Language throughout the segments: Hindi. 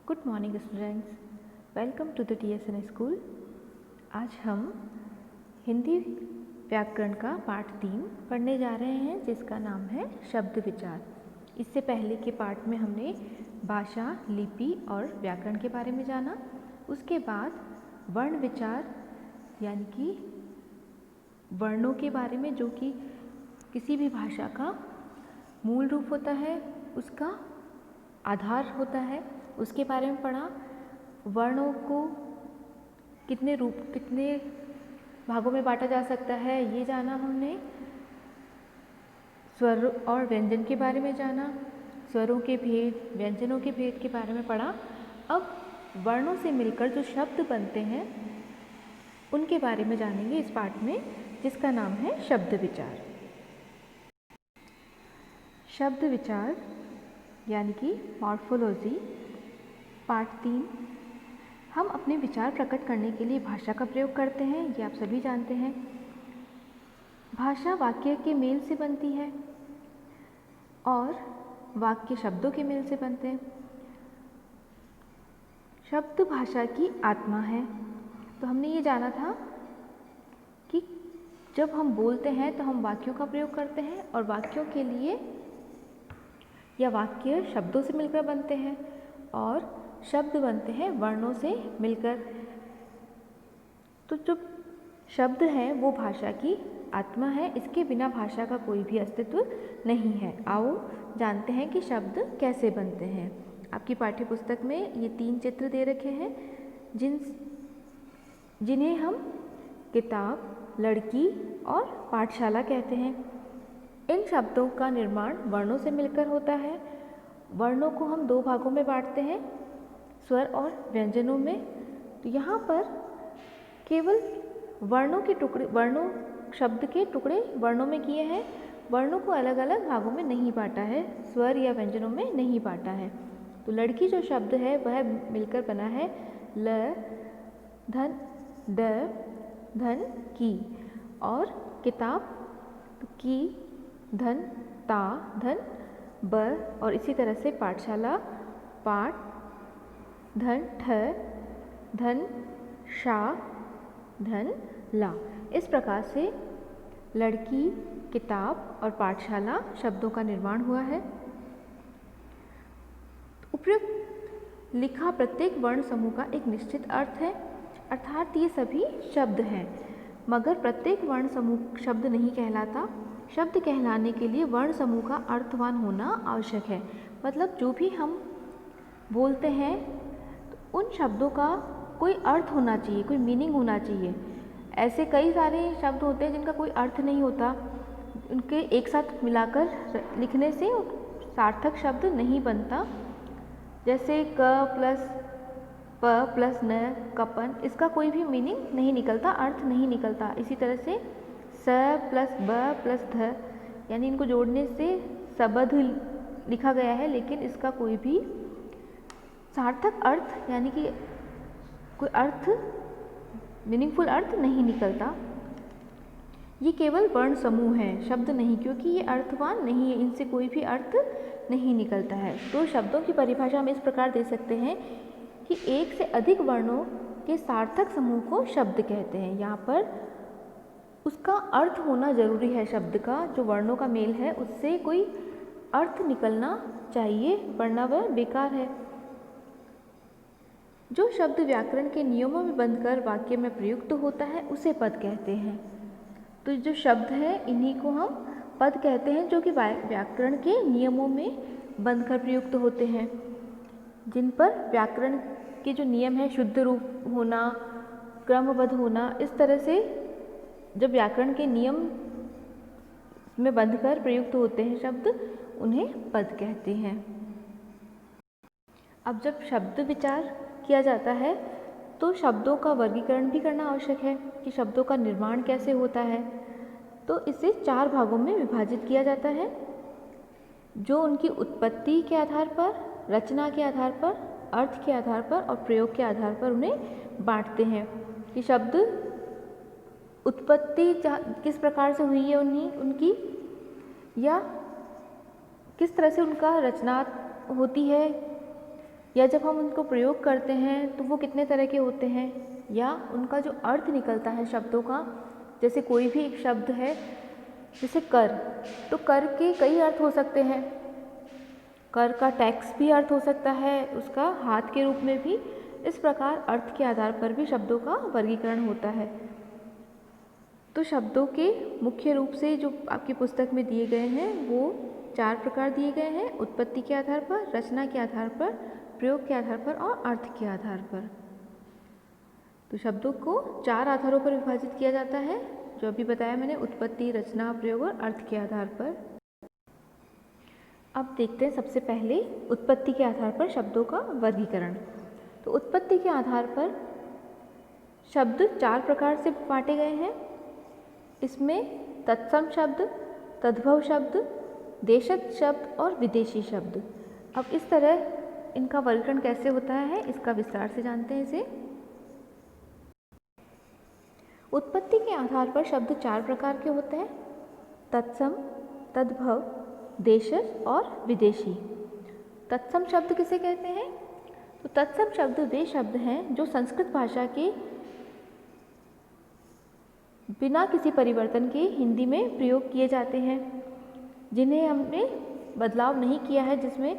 Good morning students, welcome to the TSN school. आज हम हिंदी व्याकरण का पाठ 3 पढ़ने जा रहे हैं, जिसका नाम है शब्द विचार। इससे पहले के पाठ में हमने भाषा, लिपि और व्याकरण के बारे में जाना। उसके बाद वर्ण विचार यानी कि वर्णों के बारे में, जो कि किसी भी भाषा का मूल रूप होता है, उसका आधार होता है, उसके बारे में पढ़ा। वर्णों को कितने भागों में बांटा जा सकता है, ये जाना हमने। स्वर और व्यंजन के बारे में जाना, स्वरों के भेद, व्यंजनों के भेद के बारे में पढ़ा। अब वर्णों से मिलकर जो शब्द बनते हैं उनके बारे में जानेंगे इस पाठ में, जिसका नाम है शब्द विचार। शब्द विचार यानी कि मॉर्फोलॉजी, पार्ट 3। हम अपने विचार प्रकट करने के लिए भाषा का प्रयोग करते हैं, ये आप सभी जानते हैं। भाषा वाक्य के मेल से बनती है और वाक्य शब्दों के मेल से बनते हैं। शब्द भाषा की आत्मा है। तो हमने ये जाना था कि जब हम बोलते हैं तो हम वाक्यों का प्रयोग करते हैं, और वाक्यों के लिए या वाक्य शब्दों से मिलकर बनते हैं और शब्द बनते हैं वर्णों से मिलकर। तो जो शब्द है वो भाषा की आत्मा है, इसके बिना भाषा का कोई भी अस्तित्व नहीं है। आओ जानते हैं कि शब्द कैसे बनते हैं। आपकी पाठ्य पुस्तक में ये 3 चित्र दे रखे हैं, जिन्हें हम किताब, लड़की और पाठशाला कहते हैं। इन शब्दों का निर्माण वर्णों से मिलकर होता है। वर्णों को हम 2 भागों में बांटते हैं, स्वर और व्यंजनों में। तो यहाँ पर केवल शब्द के टुकड़े वर्णों में किए हैं। वर्णों को अलग अलग भागों में नहीं बांटा है, स्वर या व्यंजनों में नहीं बांटा है। तो लड़की जो शब्द है वह मिलकर बना है ल, धन, ड, धन, की। और किताब तो की, धन, ता, धन, ब। और इसी तरह से पाठशाला, पाठ, धन, ठ, धन, शा, धन, ला। इस प्रकार से लड़की, किताब और पाठशाला शब्दों का निर्माण हुआ है। उपयुक्त लिखा प्रत्येक वर्ण समूह का एक निश्चित अर्थ है, अर्थात ये सभी शब्द हैं, मगर प्रत्येक वर्ण समूह शब्द नहीं कहलाता। शब्द कहलाने के लिए वर्ण समूह का अर्थवान होना आवश्यक है। मतलब जो भी हम बोलते हैं तो उन शब्दों का कोई अर्थ होना चाहिए, कोई मीनिंग होना चाहिए। ऐसे कई सारे शब्द होते हैं जिनका कोई अर्थ नहीं होता, उनके एक साथ मिलाकर लिखने से सार्थक शब्द नहीं बनता। जैसे क प्लस प प्लस न, कपन, इसका कोई भी मीनिंग नहीं निकलता, अर्थ नहीं निकलता। इसी तरह से स प्लस ब प्लस ध, यानी इनको जोड़ने से सबध लिखा गया है, लेकिन इसका कोई भी सार्थक अर्थ यानी कि कोई अर्थ, मीनिंगफुल अर्थ नहीं निकलता। ये केवल वर्ण समूह हैं, शब्द नहीं, क्योंकि ये अर्थवान नहीं है, इनसे कोई भी अर्थ नहीं निकलता है। तो शब्दों की परिभाषा हम इस प्रकार दे सकते हैं कि एक से अधिक वर्णों के सार्थक समूह को शब्द कहते हैं। यहाँ पर उसका अर्थ होना जरूरी है। शब्द का जो वर्णों का मेल है उससे कोई अर्थ निकलना चाहिए, वरना वह बेकार है। जो शब्द व्याकरण के नियमों में बंधकर वाक्य में प्रयुक्त होता है उसे पद कहते हैं। तो जो शब्द है इन्हीं को हम पद कहते हैं, जो कि व्याकरण के नियमों में बंधकर प्रयुक्त होते हैं, जिन पर व्याकरण के जो नियम है, शुद्ध रूप होना, क्रमबद्ध होना, इस तरह से जब व्याकरण के नियम में बंधकर प्रयुक्त होते हैं शब्द, उन्हें पद कहते हैं। अब जब शब्द विचार किया जाता है तो शब्दों का वर्गीकरण भी करना आवश्यक है कि शब्दों का निर्माण कैसे होता है। तो इसे 4 भागों में विभाजित किया जाता है, जो उनकी उत्पत्ति के आधार पर, रचना के आधार पर, अर्थ के आधार पर और प्रयोग के आधार पर उन्हें बांटते हैं कि शब्द उत्पत्ति किस प्रकार से हुई है उनकी, या किस तरह से उनका रचना होती है, या जब हम उनको प्रयोग करते हैं तो वो कितने तरह के होते हैं, या उनका जो अर्थ निकलता है शब्दों का। जैसे कोई भी एक शब्द है, जैसे कर, तो कर के कई अर्थ हो सकते हैं। कर का टैक्स भी अर्थ हो सकता है, उसका हाथ के रूप में भी। इस प्रकार अर्थ के आधार पर भी शब्दों का वर्गीकरण होता है। तो शब्दों के मुख्य रूप से जो आपकी पुस्तक में दिए गए हैं वो 4 प्रकार दिए गए हैं: उत्पत्ति के आधार पर, रचना के आधार पर, प्रयोग के आधार पर और अर्थ के आधार पर। तो शब्दों को 4 आधारों पर विभाजित किया जाता है, जो अभी बताया मैंने, उत्पत्ति, रचना, प्रयोग और अर्थ के आधार पर। अब देखते हैं सबसे पहले उत्पत्ति के आधार पर शब्दों का वर्गीकरण। तो उत्पत्ति के आधार पर शब्द 4 प्रकार से बांटे गए हैं। इसमें तत्सम शब्द, तद्भव शब्द, देशज शब्द और विदेशी शब्द। अब इस तरह इनका वर्गीकरण कैसे होता है, इसका विस्तार से जानते हैं इसे। उत्पत्ति के आधार पर शब्द 4 प्रकार के होते हैं: तत्सम, तद्भव, देशज और विदेशी। तत्सम शब्द किसे कहते हैं? तो तत्सम शब्द वे शब्द हैं जो संस्कृत भाषा के बिना किसी परिवर्तन के हिंदी में प्रयोग किए जाते हैं, जिन्हें हमने बदलाव नहीं किया है जिसमें,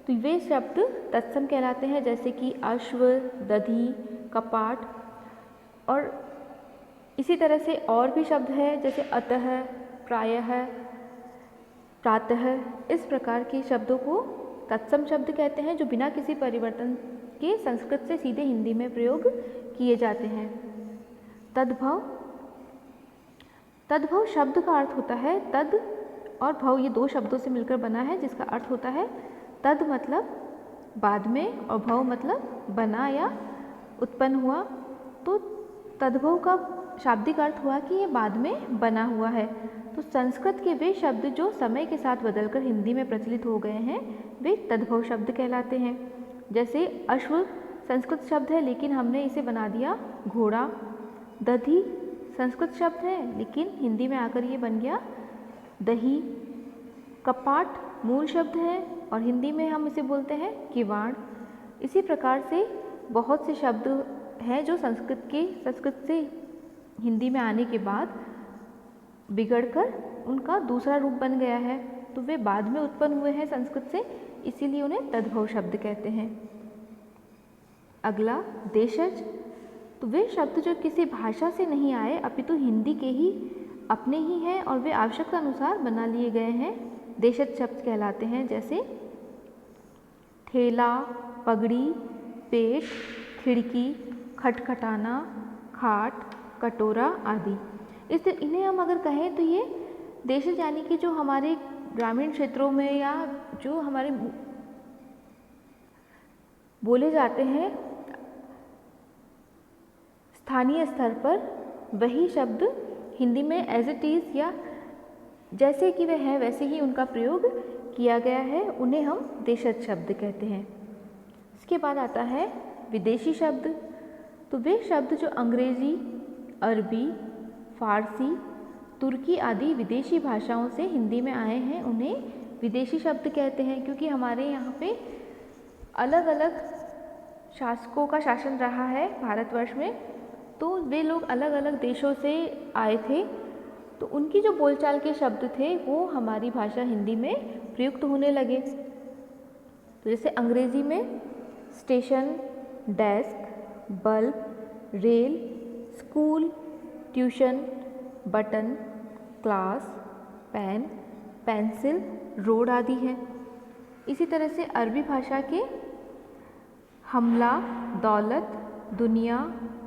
तो वे शब्द तत्सम कहलाते हैं। जैसे कि अश्व, दधी, कपाट, और इसी तरह से और भी शब्द हैं जैसे अतः, प्रायः, प्रातः। इस प्रकार के शब्दों को तत्सम शब्द कहते हैं, जो बिना किसी परिवर्तन के संस्कृत से सीधे हिंदी में प्रयोग किए जाते हैं। तद्भव, तद्भव शब्द का अर्थ होता है तद और भव, ये 2 शब्दों से मिलकर बना है, जिसका अर्थ होता है तद मतलब बाद में और भव मतलब बना या उत्पन्न हुआ। तो तद्भव का शाब्दिक अर्थ हुआ कि ये बाद में बना हुआ है। तो संस्कृत के वे शब्द जो समय के साथ बदलकर हिंदी में प्रचलित हो गए हैं वे तद्भव शब्द कहलाते हैं। जैसे अश्व संस्कृत शब्द है लेकिन हमने इसे बना दिया घोड़ा। दधी संस्कृत शब्द है लेकिन हिंदी में आकर ये बन गया दही। कपाट मूल शब्द है और हिंदी में हम इसे बोलते हैं किवाड़। इसी प्रकार से बहुत से शब्द हैं जो संस्कृत से हिंदी में आने के बाद बिगड़कर उनका दूसरा रूप बन गया है, तो वे बाद में उत्पन्न हुए हैं संस्कृत से, इसीलिए उन्हें तद्भव शब्द कहते हैं। अगला देशज, तो वे शब्द जो किसी भाषा से नहीं आए अपितु हिंदी के ही अपने ही हैं और वे आवश्यकता अनुसार बना लिए गए हैं, देशज शब्द कहलाते हैं। जैसे थैला, पगड़ी, पेट, खिड़की, खटखटाना, खाट, कटोरा आदि। इन्हें हम अगर कहें तो ये देशज यानी कि जो हमारे ग्रामीण क्षेत्रों में या जो हमारे बोले जाते हैं स्थानीय स्तर पर, वही शब्द हिंदी में एज इट इज़ या जैसे कि वे हैं वैसे ही उनका प्रयोग किया गया है, उन्हें हम देशज शब्द कहते हैं। इसके बाद आता है विदेशी शब्द। तो वे शब्द जो अंग्रेजी, अरबी, फारसी, तुर्की आदि विदेशी भाषाओं से हिंदी में आए हैं उन्हें विदेशी शब्द कहते हैं। क्योंकि हमारे यहाँ पे अलग अलग शासकों का शासन रहा है भारतवर्ष में, तो वे लोग अलग अलग देशों से आए थे, तो उनकी जो बोलचाल के शब्द थे वो हमारी भाषा हिंदी में प्रयुक्त होने लगे। तो जैसे अंग्रेजी में station, desk, bulb, rail, school, tuition, button, class, pen, pencil, road आदि हैं। इसी तरह से अरबी भाषा के हमला, दौलत, दुनिया,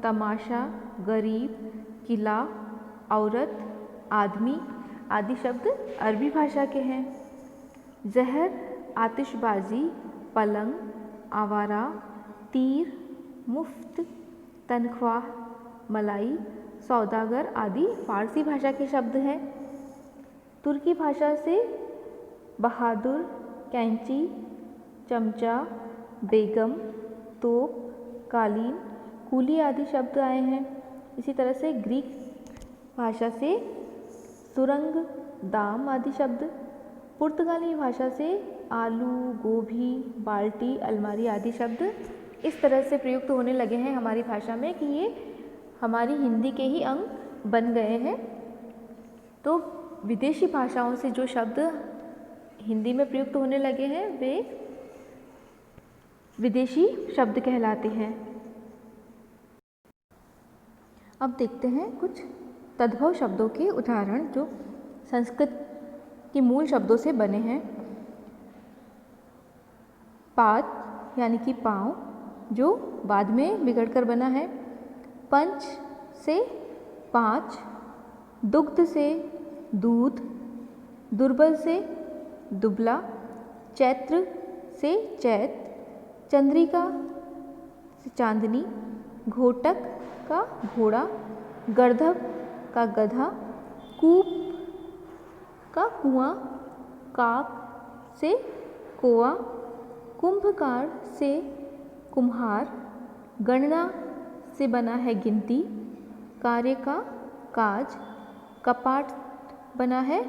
तमाशा, गरीब, किला, औरत, आदमी आदि शब्द अरबी भाषा के हैं। जहर, आतिशबाजी, पलंग, आवारा, तीर, मुफ्त, तनख्वाह, मलाई, सौदागर आदि फारसी भाषा के शब्द हैं। तुर्की भाषा से बहादुर, कैंची, चमचा, बेगम, तोप, कालीन, कूली आदि शब्द आए हैं। इसी तरह से ग्रीक भाषा से सुरंग, दाम आदि शब्द, पुर्तगाली भाषा से आलू, गोभी, बाल्टी, अलमारी आदि शब्द इस तरह से प्रयुक्त होने लगे हैं हमारी भाषा में कि ये हमारी हिंदी के ही अंग बन गए हैं। तो विदेशी भाषाओं से जो शब्द हिंदी में प्रयुक्त होने लगे हैं वे विदेशी शब्द कहलाते हैं। अब देखते हैं कुछ तद्भव शब्दों के उदाहरण जो संस्कृत के मूल शब्दों से बने हैं। पाद यानी कि पाँव, जो बाद में बिगड़कर बना है। पंच से पाँच, दुग्ध से दूध, दुर्बल से दुबला, चैत्र से चैत, चंद्रिका से चांदनी, घोटक का घोड़ा, गर्दभ का गधा, कूप का कुआं, काक से कोआ, कुंभकार से कुम्हार, गणना से बना है गिनती, कार्य का काज, कपाट बना है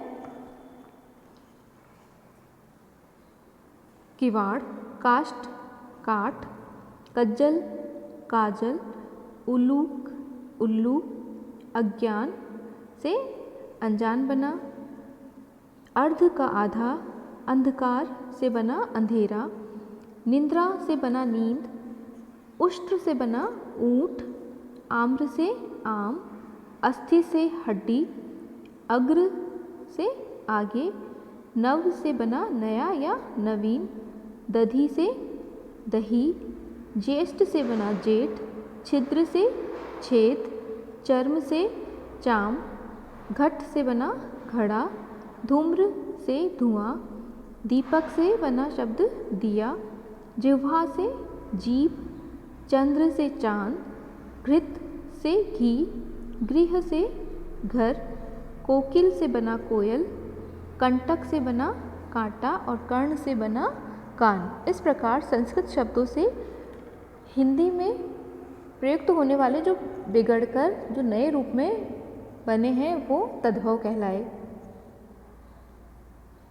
किवाड़, काष्ठ काठ, कज्जल काजल, उल्लूक उल्लू, अज्ञान से अनजान बना, अर्ध का आधा, अंधकार से बना अंधेरा, निंद्रा से बना नींद, उष्ट्र से बना ऊंट, आम्र से आम, अस्थि से हड्डी, अग्र से आगे, नव से बना नया या नवीन, दधी से दही, ज्येष्ठ से बना जेठ, छिद्र से छेद, चर्म से चाम, घट से बना घड़ा, धूम्र से धुआं, दीपक से बना शब्द दिया, जिह्वा से जीभ, चंद्र से चांद, घृत से घी, गृह से घर, कोकिल से बना कोयल, कंटक से बना कांटा और कर्ण से बना कान। इस प्रकार संस्कृत शब्दों से हिंदी में प्रयुक्त होने वाले जो बिगड़कर जो नए रूप में बने हैं वो तद्भव कहलाए।